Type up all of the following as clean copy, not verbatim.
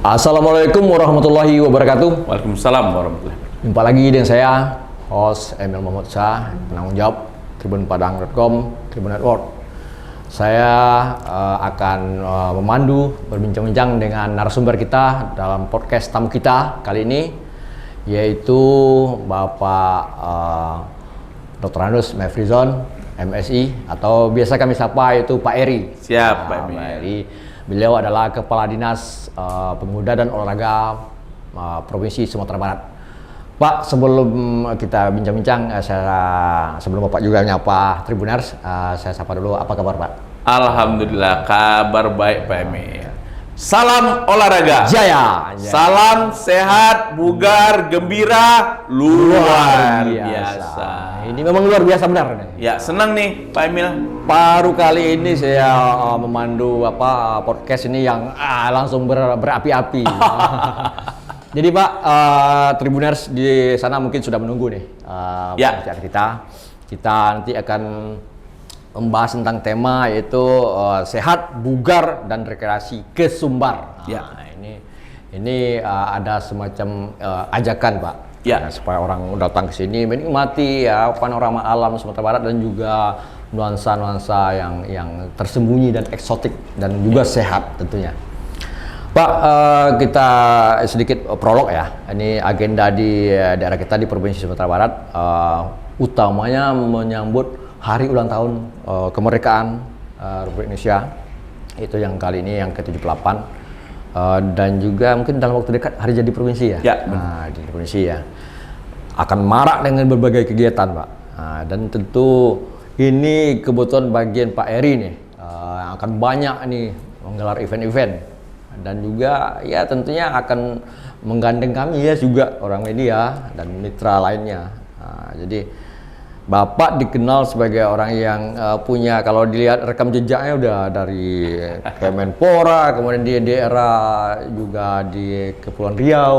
Assalamualaikum warahmatullahi wabarakatuh. Waalaikumsalam warahmatullahi wabarakatuh. Jumpa lagi dengan saya, host Emil Muhammad Shah, penanggung jawab tribunpadang.com, Tribun Network. Saya akan memandu, berbincang-bincang dengan narasumber kita dalam podcast tamu kita kali ini, yaitu Bapak Dr. Anus Mefrizon, MSI, atau biasa kami sapa itu Pak Eri. Siap, Pak Pak Eri. Beliau adalah Kepala Dinas Pemuda dan Olahraga Provinsi Sumatera Barat. Pak, sebelum kita bincang-bincang, sebelum Bapak juga nyapa Tribuners, saya sapa dulu, apa kabar Pak? Alhamdulillah, kabar baik Pak Emil. Salam olahraga Jaya. Salam sehat, bugar, gembira, luar biasa. Ini memang luar biasa benar. Ya, senang nih Pak Emil. Baru kali ini saya memandu podcast ini yang langsung berapi-api. Jadi Pak, Tribuners di sana mungkin sudah menunggu nih pembicaraan kita. Kita nanti akan membahas tentang tema yaitu sehat, bugar, dan rekreasi ke Sumbar. Ini ada semacam ajakan Pak. Supaya orang datang ke sini menikmati panorama alam Sumatera Barat dan juga nuansa-nuansa yang tersembunyi dan eksotik dan juga sehat tentunya. Pak, kita sedikit prolog ya. Ini agenda di daerah kita di Provinsi Sumatera Barat, utamanya menyambut hari ulang tahun kemerdekaan Republik Indonesia. Itu yang kali ini yang ke-78. Dan juga mungkin dalam waktu dekat hari jadi provinsi ya. Nah, di provinsi ya. Akan marak dengan berbagai kegiatan, Pak. Dan tentu ini kebetulan bagian Pak Eri nih. Akan banyak nih menggelar event-event. Dan juga ya tentunya akan menggandeng kami ya juga orang media dan mitra lainnya. Jadi Bapak dikenal sebagai orang yang punya, kalau dilihat rekam jejaknya udah dari Kemenpora, kemudian di daerah juga di Kepulauan Riau.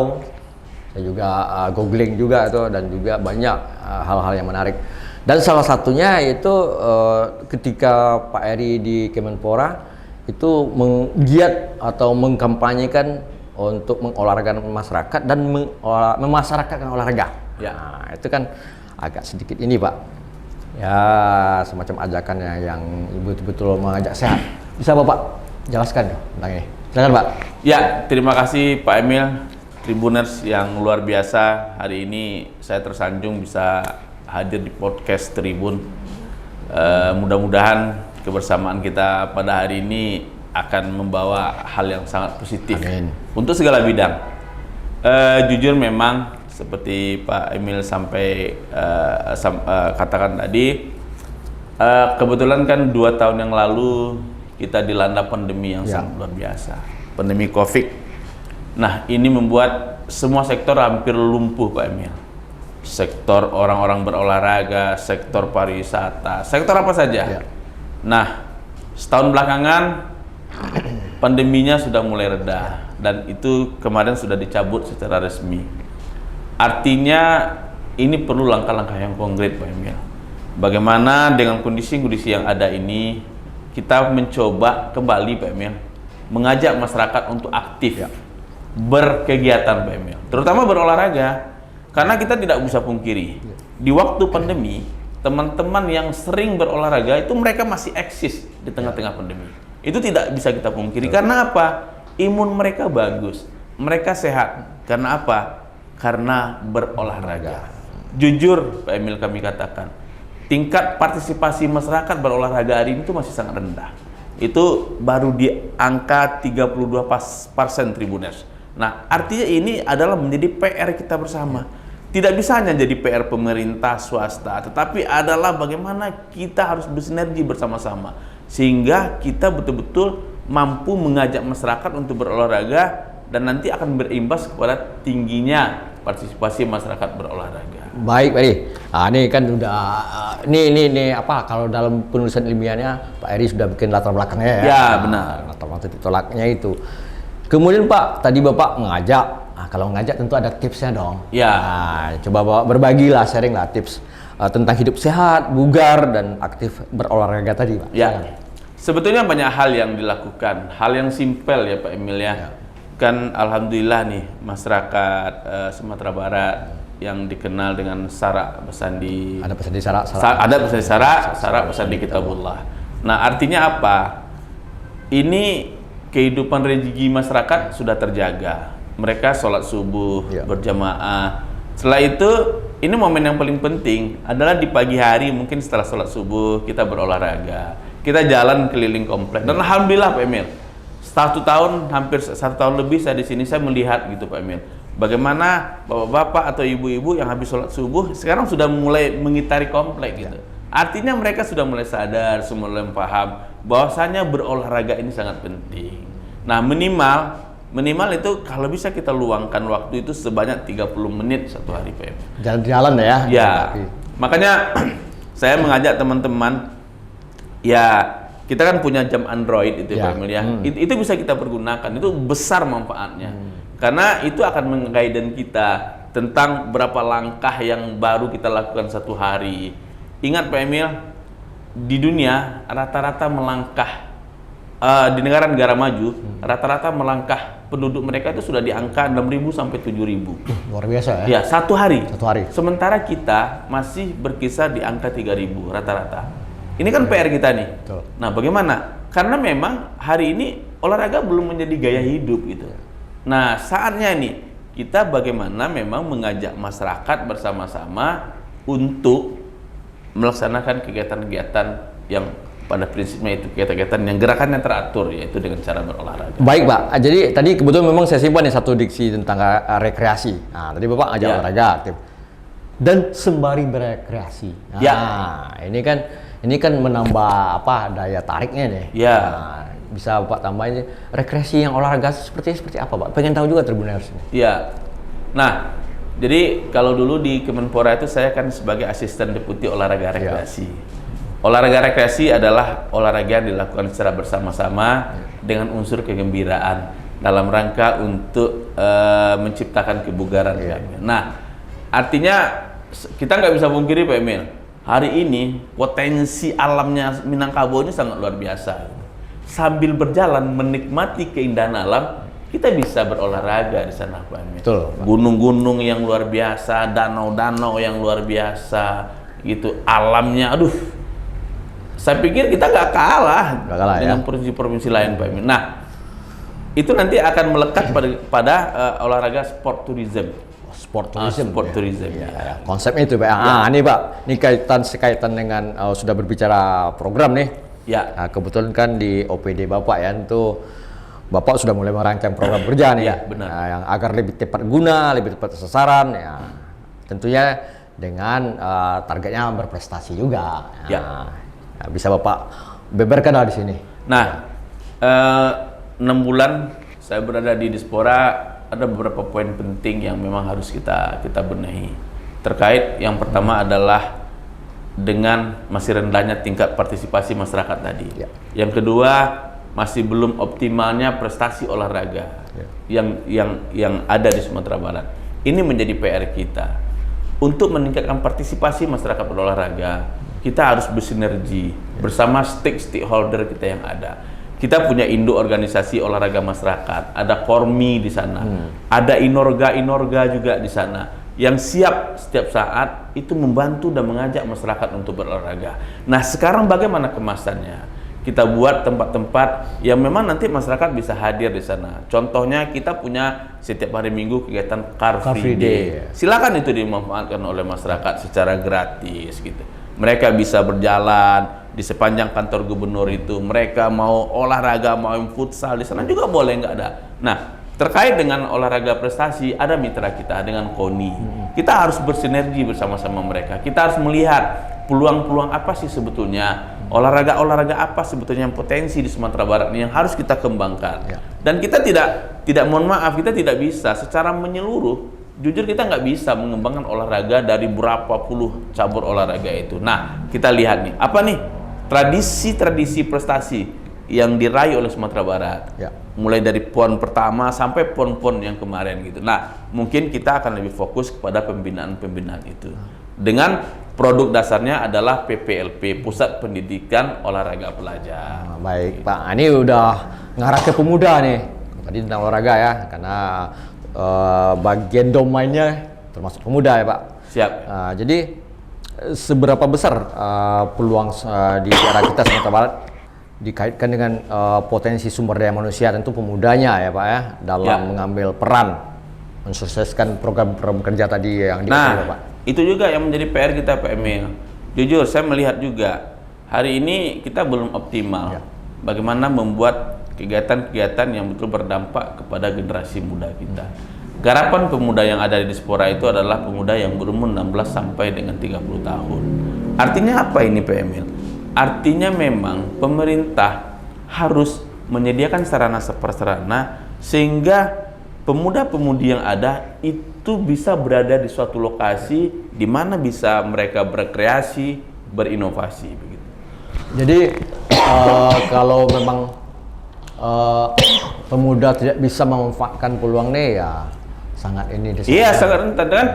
Saya juga googling juga itu, dan juga banyak hal-hal yang menarik. Dan salah satunya itu ketika Pak Eri di Kemenpora itu menggiat atau mengkampanyekan untuk mengolahragakan masyarakat dan memasyarakatkan olahraga. Nah, itu kan agak sedikit ini Pak, ya semacam ajakannya yang betul-betul mengajak sehat. Bisa Bapak jelaskan tentang ini? Silakan Pak. Ya, terima kasih Pak Emil. Tribuners yang luar biasa, hari ini saya tersanjung bisa hadir di podcast Tribun. Mudah-mudahan kebersamaan kita pada hari ini akan membawa hal yang sangat positif. Amin. Untuk segala bidang. Jujur memang seperti Pak Emil sampai katakan tadi, kebetulan kan 2 tahun yang lalu kita dilanda pandemi yang sangat luar biasa, pandemi COVID. Nah, ini membuat semua sektor hampir lumpuh Pak Emil. Sektor orang-orang berolahraga, sektor pariwisata, sektor apa saja. Nah, setahun belakangan pandeminya sudah mulai reda, dan itu kemarin sudah dicabut secara resmi. Artinya ini perlu langkah-langkah yang konkret Pak Emil. Bagaimana dengan kondisi-kondisi yang ada ini kita mencoba kembali Pak Emil mengajak masyarakat untuk aktif berkegiatan Pak Emil, terutama berolahraga. Karena kita tidak bisa pungkiri di waktu pandemi teman-teman yang sering berolahraga itu mereka masih eksis di tengah-tengah pandemi. Itu tidak bisa kita pungkiri. Karena apa? Imun mereka bagus, mereka sehat. Karena apa? Karena berolahraga. Jujur Pak Emil, kami katakan tingkat partisipasi masyarakat berolahraga hari ini itu masih sangat rendah. Itu baru di angka 32% Tribuners. Nah, artinya ini adalah menjadi PR kita bersama. Tidak bisa hanya jadi PR pemerintah, swasta, tetapi adalah bagaimana kita harus bersinergi bersama-sama sehingga kita betul-betul mampu mengajak masyarakat untuk berolahraga dan nanti akan berimbas kepada tingginya partisipasi masyarakat berolahraga. Baik Pak Eri. Ini kan udah ini apa, kalau dalam penulisan ilmiahnya Pak Eri sudah bikin latar belakangnya ya. Ya, benar. Latar belakang tolaknya itu. Kemudian Pak, tadi Bapak mengajak. Kalau mengajak tentu ada tipsnya dong. Coba Bapak berbagilah, sharing lah tips tentang hidup sehat, bugar, dan aktif berolahraga tadi Pak. Sebetulnya banyak hal yang dilakukan, hal yang simpel ya Pak Emil ya. kan alhamdulillah nih masyarakat Sumatera Barat yang dikenal dengan Sarak Bersandi. Ada pesan di Sarak. Ada Bersandi Sarak, Sarak Bersandi Kitabullah. Nah, artinya apa? Ini kehidupan religi masyarakat sudah terjaga. Mereka sholat subuh berjamaah. Setelah itu, ini momen yang paling penting adalah di pagi hari, mungkin setelah sholat subuh kita berolahraga, kita jalan keliling komplek. Dan alhamdulillah Pak Emil, hampir 1 tahun lebih saya di sini, saya melihat gitu Pak Emil, bagaimana bapak-bapak atau ibu-ibu yang habis sholat subuh sekarang sudah mulai mengitari komplek gitu. Artinya mereka sudah mulai sadar, mulai paham bahwasanya berolahraga ini sangat penting. Nah, minimal itu kalau bisa kita luangkan waktu itu sebanyak 30 menit satu hari Pak Emil. Jalan-jalan ya. Ya. Makanya saya mengajak teman-teman, ya kita kan punya jam Android itu Pak Emil ya. Itu bisa kita pergunakan, itu besar manfaatnya. Karena itu akan meng-guide kita tentang berapa langkah yang baru kita lakukan satu hari. Ingat Pak Emil, di dunia rata-rata melangkah di negara-negara maju, rata-rata melangkah penduduk mereka itu sudah di angka 6.000 sampai 7.000. Luar biasa ya. Ya, satu hari. Sementara kita masih berkisar di angka 3.000 rata-rata. Ini kan PR kita nih. Betul. Nah, bagaimana? Karena memang hari ini olahraga belum menjadi gaya hidup gitu. Nah, saatnya nih kita bagaimana memang mengajak masyarakat bersama-sama untuk melaksanakan kegiatan-kegiatan yang pada prinsipnya itu kegiatan-kegiatan yang gerakannya teratur, yaitu dengan cara berolahraga. Baik Pak, jadi tadi kebetulan memang saya simpan nih satu diksi tentang rekreasi. Nah, tadi Bapak ngajak olahraga aktif dan sembari berekreasi. Nah, ini kan menambah daya tariknya nih. Ya. Nah, bisa Bapak tambahin rekreasi yang olahraga seperti apa Pak? Pengen tahu juga Tribuners. Ya. Nah, jadi kalau dulu di Kemenpora itu saya kan sebagai asisten deputi olahraga rekreasi. Olahraga rekreasi adalah olahraga yang dilakukan secara bersama-sama dengan unsur kegembiraan dalam rangka untuk menciptakan kebugaran. Nah, artinya kita nggak bisa pungkiri Pak Emil, hari ini potensi alamnya Minangkabau ini sangat luar biasa. Sambil berjalan menikmati keindahan alam, kita bisa berolahraga di sana Pak Emil. Gunung-gunung yang luar biasa, danau-danau yang luar biasa, gitu alamnya, aduh. Saya pikir kita nggak kalah dengan provinsi-provinsi lain Pak Emil. Nah, itu nanti akan melekat pada olahraga sport tourism. Sport tourism. Ya. Konsepnya itu Pak. Ini Pak, ini kaitan dengan sudah berbicara program nih. Ya. Nah, kebetulan kan di OPD Bapak ya, itu Bapak sudah mulai merancang program kerja nih. Ya, benar. Nah, yang agar lebih tepat guna, lebih tepat sasaran ya. Tentunya dengan targetnya berprestasi juga. Nah, bisa Bapak beberkan di sini. Nah, 6 bulan saya berada di Dispora, ada beberapa poin penting yang memang harus kita benahi. Terkait yang pertama adalah dengan masih rendahnya tingkat partisipasi masyarakat tadi. Yang kedua, masih belum optimalnya prestasi olahraga yang ada di Sumatera Barat. Ini menjadi PR kita. Untuk meningkatkan partisipasi masyarakat berolahraga, kita harus bersinergi bersama stakeholder kita yang ada. Kita punya induk organisasi olahraga masyarakat, ada Kormi di sana, ada Inorga juga di sana, yang siap setiap saat itu membantu dan mengajak masyarakat untuk berolahraga. Nah, sekarang bagaimana kemasannya? Kita buat tempat-tempat yang memang nanti masyarakat bisa hadir di sana. Contohnya kita punya setiap hari Minggu kegiatan Car Free Day. Silakan itu dimanfaatkan oleh masyarakat secara gratis gitu. Mereka bisa berjalan di sepanjang kantor gubernur itu. Mereka mau olahraga, mau futsal di sana juga boleh, nggak ada. Nah, terkait dengan olahraga prestasi, ada mitra kita dengan KONI. Kita harus bersinergi bersama-sama mereka. Kita harus melihat peluang-peluang apa sih sebetulnya, olahraga apa sebetulnya yang potensi di Sumatera Barat ini yang harus kita kembangkan. Dan kita tidak mohon maaf, kita tidak bisa secara menyeluruh. Jujur kita nggak bisa mengembangkan olahraga dari berapa puluh cabur olahraga itu. Nah, kita lihat nih, apa nih tradisi prestasi yang diraih oleh Sumatera Barat. Mulai dari PON pertama sampai PON-PON yang kemarin gitu. Nah, mungkin kita akan lebih fokus kepada pembinaan itu. Dengan produk dasarnya adalah PPLP, Pusat Pendidikan Olahraga Pelajar. Baik Pak, ini udah ngarah ke pemuda nih. tadi tentang olahraga ya, karena bagian domainnya termasuk pemuda ya Pak. Siap. Jadi seberapa besar peluang di daerah kita Sumatera Barat dikaitkan dengan potensi sumber daya manusia, tentu pemudanya ya Pak ya, dalam mengambil peran mensukseskan program-program kerja tadi yang dikatakan Pak. Itu juga yang menjadi PR kita Pak Emil. Jujur saya melihat juga hari ini kita belum optimal bagaimana membuat kegiatan-kegiatan yang betul berdampak kepada generasi muda kita. Garapan pemuda yang ada di Diaspora itu adalah pemuda yang berumur 16 sampai dengan 30 tahun. Artinya apa ini Pak Emil? Artinya memang pemerintah harus menyediakan sarana-prasarana sehingga pemuda-pemudi yang ada itu bisa berada di suatu lokasi di mana bisa mereka berkreasi, berinovasi begitu. Jadi kalau memang pemuda tidak bisa memanfaatkan peluang ini ya sangat ini. Iya, sangat rentan kan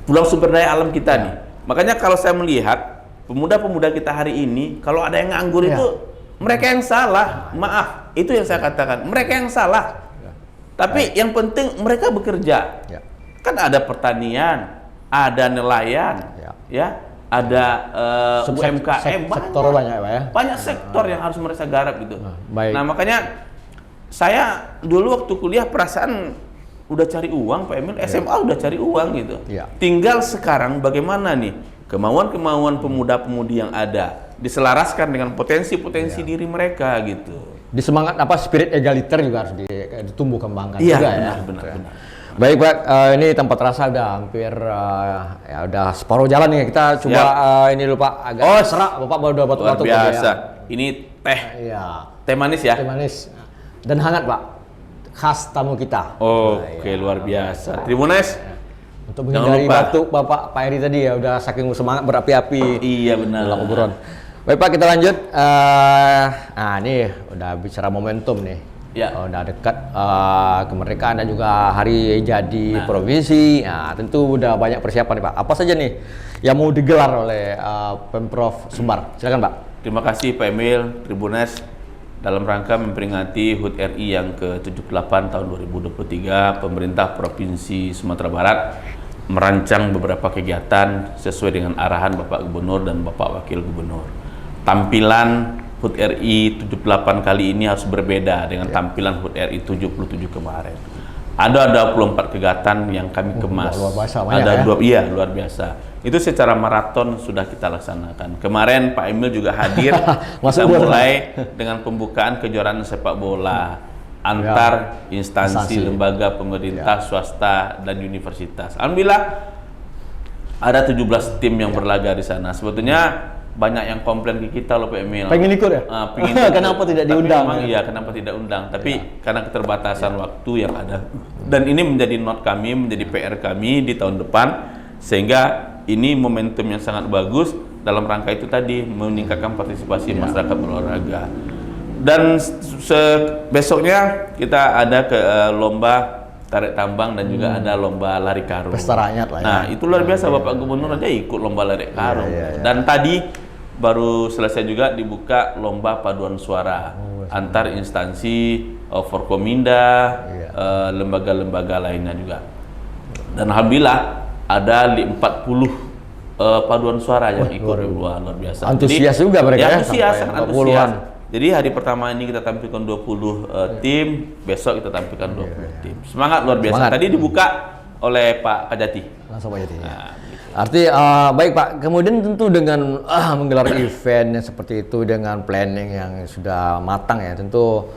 peluang sumber daya alam kita nih. Makanya kalau saya melihat pemuda-pemuda kita hari ini, kalau ada yang nganggur itu mereka yang salah. Maaf, itu yang saya katakan. Mereka yang salah. Tapi yang penting mereka bekerja. Kan ada pertanian, ada nelayan, ya, ada UMKM, sektor banyak Pak ya. Banyak sektor yang harus mereka garap gitu. Baik. Nah, makanya saya dulu waktu kuliah perasaan udah cari uang Pak Emil, SMA udah cari uang gitu. Tinggal sekarang bagaimana nih kemauan-kemauan pemuda-pemudi yang ada diselaraskan dengan potensi-potensi diri mereka gitu. Di semangat apa spirit egaliter juga harus ditumbuh kembangkan juga benar. Baik Pak, ini tempat rasa udah hampir ya udah separuh jalan nih, kita coba ini lupa agak serak Bapak baru udah batuk-batuk. Luar biasa. Ini teh. Teh manis ya? Teh manis. Dan hangat Pak. Khas tamu kita. Oke, luar biasa. Tribunes. Untuk menghindari batuk Pak Eri tadi ya udah saking semangat berapi-api. Iya benar. Dalam obrolan. Baik Pak, kita lanjut. Nah ini udah bicara momentum nih. Udah dekat kemerdekaan dan juga hari jadi provinsi. Nah tentu udah banyak persiapan nih Pak. Apa saja nih yang mau digelar oleh Pemprov Sumbar? Silakan Pak. Terima kasih Pak Emil, Tribunes. Dalam rangka memperingati HUT RI yang ke-78 tahun 2023, pemerintah Provinsi Sumatera Barat merancang beberapa kegiatan sesuai dengan arahan Bapak Gubernur dan Bapak Wakil Gubernur. Tampilan HUT RI 78 kali ini harus berbeda dengan tampilan HUT RI 77 kemarin. Ada 24 kegiatan yang kami kemas. Luar biasa, luar biasa. Itu secara maraton sudah kita laksanakan. Kemarin Pak Emil juga hadir. Kita mulai dengan pembukaan kejuaraan sepak bola antar instansi, lembaga pemerintah, swasta dan universitas. Alhamdulillah ada 17 tim yang berlaga di sana. Sebetulnya banyak yang komplain ke kita loh Pak Emil. Pengen ikut ya? Kenapa tidak diundang? Memang iya, kenapa tidak undang? Tapi karena keterbatasan waktu yang ada. Dan ini menjadi note kami, menjadi PR kami di tahun depan, sehingga ini momentum yang sangat bagus dalam rangka itu tadi meningkatkan partisipasi masyarakat berolahraga. Dan besoknya kita ada ke lomba tarik tambang dan juga ada lomba lari karung. Pesta rakyat lah ya. Nah, itu luar biasa, Bapak Gubernur aja ikut lomba lari karung. Dan tadi baru selesai juga dibuka lomba paduan suara antar instansi, Forkominda, lembaga-lembaga lainnya juga. Dan alhamdulillah ada 40 paduan suara yang ikut luar biasa. Antusias juga mereka ya. Antusias. Jadi hari pertama ini kita tampilkan 20 tim, besok kita tampilkan 20 tim. Semangat luar biasa. Tadi dibuka oleh Pak Kajati. Langsung Pak Kajati. Arti baik Pak, kemudian tentu dengan menggelar event yang seperti itu dengan planning yang sudah matang ya, tentu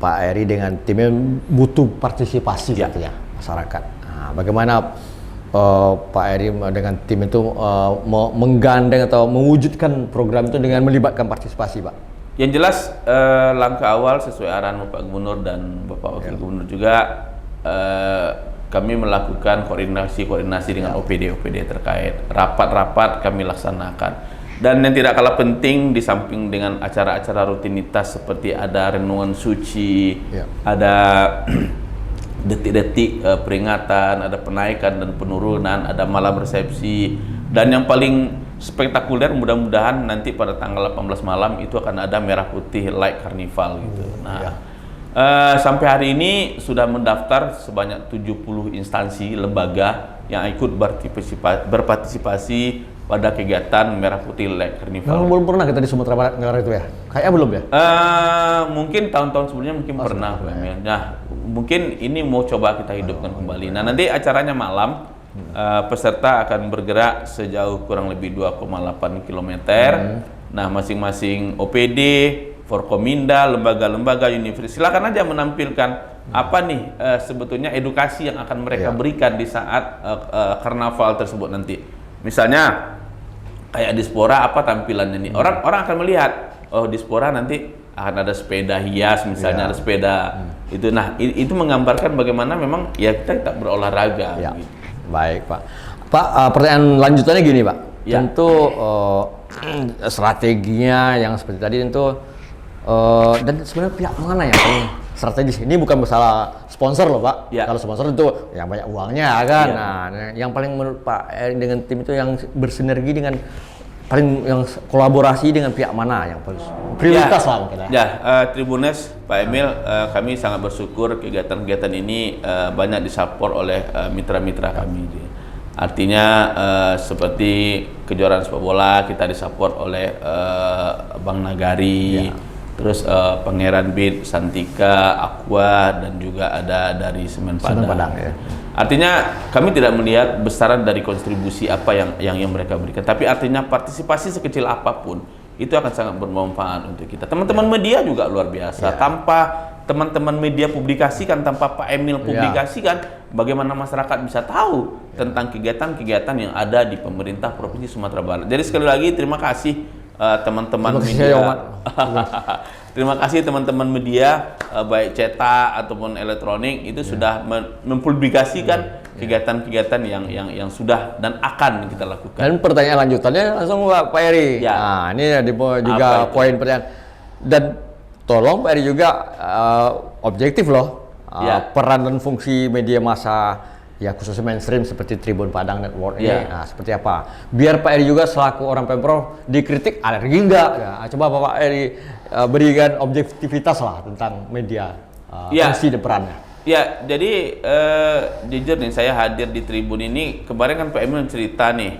Pak Eri dengan timnya butuh partisipasi gitu ya masyarakat. Nah, bagaimana Pak Eri dengan tim itu menggandeng atau mewujudkan program itu dengan melibatkan partisipasi Pak? Yang jelas langkah awal sesuai arahan Bapak Gubernur dan Bapak Wakil Gubernur juga kami melakukan koordinasi dengan OPD terkait. Rapat-rapat kami laksanakan. Dan yang tidak kalah penting di samping dengan acara-acara rutinitas seperti ada renungan suci, ada detik-detik peringatan, ada penaikan dan penurunan, ada malam resepsi, dan yang paling spektakuler mudah-mudahan nanti pada tanggal 18 malam itu akan ada merah putih light carnival gitu. Nah, Sampai hari ini sudah mendaftar sebanyak 70 instansi lembaga yang ikut berpartisipasi pada kegiatan Merah Putih Lek Carnival. Belum pernah kita di Sumatera Barat negara itu ya? Kayaknya belum ya? Mungkin tahun-tahun sebelumnya mungkin pernah. Nah, mungkin ini mau coba kita hidupkan kembali. Nah, nanti acaranya malam, peserta akan bergerak sejauh kurang lebih 2,8 km. Nah, masing-masing OPD, Forkominda, lembaga-lembaga, universitas, silakan aja menampilkan apa nih sebetulnya edukasi yang akan mereka berikan di saat karnaval tersebut nanti. Misalnya kayak Dispora, apa tampilannya nih? Orang akan melihat, oh Dispora nanti akan ada sepeda hias, misalnya ada sepeda itu. Nah, itu menggambarkan bagaimana memang ya kita berolahraga. Ya. Gitu. Baik Pak. Pak, pertanyaan lanjutannya gini Pak. Tentu strateginya yang seperti tadi tentu dan sebenarnya pihak mana yang paling strategis? Ini bukan masalah sponsor loh Pak. Kalau sponsor itu yang banyak uangnya kan. Nah, yang paling menurut Pak Eri dengan tim itu yang bersinergi dengan paling yang kolaborasi dengan pihak mana yang paling prioritas lah mungkin ya. Tribunes, Pak Emil, kami sangat bersyukur kegiatan-kegiatan ini banyak disupport oleh mitra-mitra kami. Artinya seperti kejuaraan sepak bola kita disupport oleh Bank Nagari, terus Pangeran Beat, Santika, Aqua, dan juga ada dari Semen Padang. Artinya kami tidak melihat besaran dari kontribusi apa yang mereka berikan, tapi artinya partisipasi sekecil apapun itu akan sangat bermanfaat untuk kita. Teman-teman media juga luar biasa. Tanpa teman-teman media publikasikan, tanpa Pak Emil publikasikan, bagaimana masyarakat bisa tahu tentang kegiatan-kegiatan yang ada di pemerintah Provinsi Sumatera Barat. Jadi sekali lagi terima kasih teman-teman media. Terima kasih teman-teman media, baik cetak ataupun elektronik, itu sudah mempublikasikan kegiatan-kegiatan yang sudah dan akan kita lakukan. Dan pertanyaan lanjutannya langsung Pak Eri. Nah, ini juga poin pertanyaan. Dan tolong Pak Eri juga objektif loh, peran dan fungsi media massa ya khususnya mainstream seperti Tribun Padang Network ini, seperti apa? Biar Pak Eri juga selaku orang Pemprov dikritik alergi enggak? Coba Pak Eri berikan objektivitas lah tentang media, fungsi dan perannya. Ya, jadi jujur nih, saya hadir di Tribun ini kemarin kan Pak Emil cerita nih,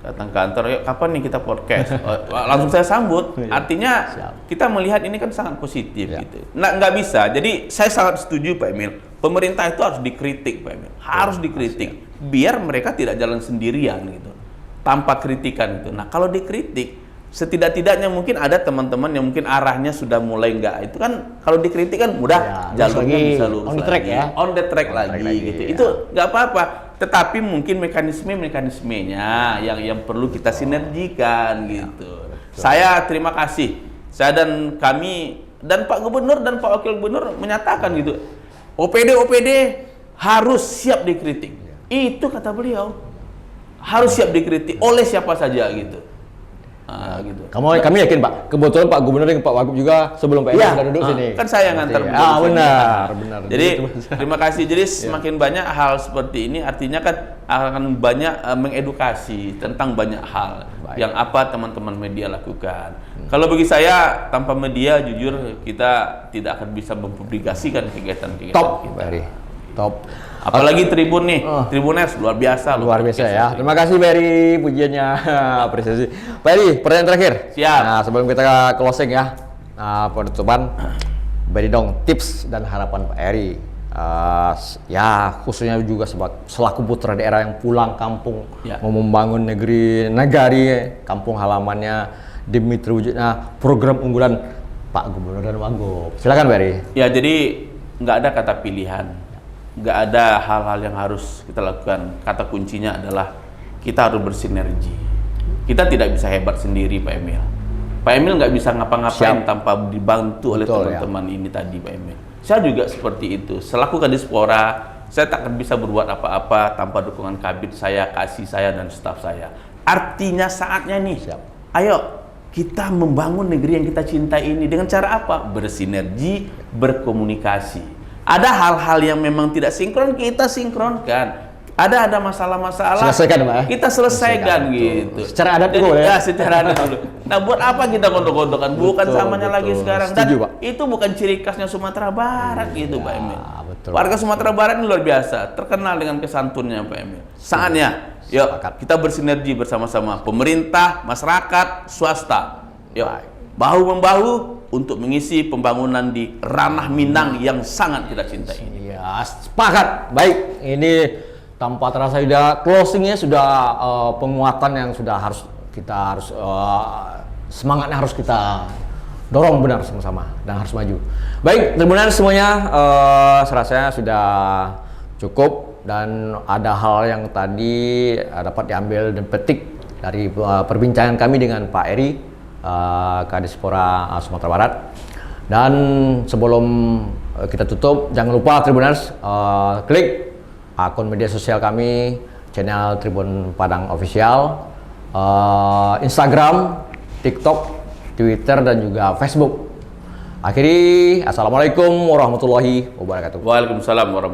datang kantor, yuk kapan nih kita podcast? Langsung saya sambut. Artinya kita melihat ini kan sangat positif gitu. Nah, nggak bisa. Jadi saya sangat setuju Pak Emil. Pemerintah itu harus dikritik Pak Emil. Harus dikritik. Biar mereka tidak jalan sendirian gitu. Tanpa kritikan itu. Nah, kalau dikritik, setidak-tidaknya mungkin ada teman-teman yang mungkin arahnya sudah mulai enggak. Itu kan kalau dikritik kan mudah jalurnya bisa lurus on the track lagi. On the track lagi gitu. Itu nggak apa-apa. Tetapi mungkin mekanismenya yang perlu kita sinergikan gitu. Saya terima kasih. Saya dan kami dan Pak Gubernur dan Pak Wakil Gubernur menyatakan gitu. OPD harus siap dikritik. Itu kata beliau. Harus siap dikritik oleh siapa saja gitu. Gitu. Kami yakin Pak, kebetulan Pak Gubernur dan Pak Wagub juga sebelum Pak Eri sudah duduk sini. Kan saya yang ngantar. Benar. Jadi terima kasih. Jadi semakin banyak hal seperti ini, artinya kan akan banyak mengedukasi tentang banyak hal yang apa teman-teman media lakukan. Kalau bagi saya tanpa media jujur kita tidak akan bisa mempublikasikan kegiatan-kegiatan Top, kita. Pak Eri. Top. Apalagi Tribun nih, Tribunes luar biasa. Luar biasa ya. Terima kasih Pak Eri, pujiannya, apresiasi. Pak Eri, pertanyaan terakhir. Siap. Nah, sebelum kita closing ya, penutupan, beri dong tips dan harapan Pak Eri. Ya khususnya juga selaku putra daerah yang pulang kampung, mau membangun nagari, kampung halamannya demi terwujudnya program unggulan Pak Gubernur dan Wagub. Silakan Pak Eri. Ya, jadi nggak ada kata pilihan. Nggak ada hal-hal yang harus kita lakukan. Kata kuncinya adalah kita harus bersinergi. Kita tidak bisa hebat sendiri Pak Emil. Pak Emil nggak bisa ngapa-ngapain tanpa dibantu oleh teman-teman ini tadi Pak Emil. Saya juga seperti itu. Selaku Kadispora, saya tak akan bisa berbuat apa-apa tanpa dukungan kabit saya, kasih saya, dan staf saya. Artinya saatnya nih, ayo kita membangun negeri yang kita cintai ini dengan cara apa? Bersinergi, berkomunikasi. Ada hal-hal yang memang tidak sinkron, kita sinkronkan. ada masalah-masalah, Selesaikan, Pak, ya? kita selesaikan Betul. gitu. Secara adat Jadi, dulu, ya? ya, secara adat dulu. Nah, buat apa kita gondok-gondokan? Bukan Betul, samanya lagi betul. sekarang. Dan Setuju, Pak. itu bukan ciri khasnya Sumatera Barat gitu, Pak Emil. betul. Warga Sumatera Barat ini luar biasa, terkenal dengan kesantunnya, Pak Emil. Saatnya, yuk kita bersinergi bersama-sama, pemerintah, masyarakat, swasta. Yuk, bahu-membahu untuk mengisi pembangunan di ranah Minang yang sangat kita cintai ini. Ya, sepakat. Baik, ini tanpa terasa sudah closingnya, sudah penguatan yang sudah harus kita semangatnya harus kita dorong benar sama-sama dan harus maju. Baik, Tribuners semuanya, serasanya sudah cukup dan ada hal yang tadi dapat diambil dan petik dari perbincangan kami dengan Pak Eri, Kadispora Sumatera Barat. Dan sebelum kita tutup, jangan lupa Tribuners klik akun media sosial kami, channel Tribun Padang Official, Instagram, TikTok, Twitter, dan juga Facebook. Akhiri, assalamualaikum warahmatullahi wabarakatuh. Waalaikumsalam warahmatullahi wabarakatuh.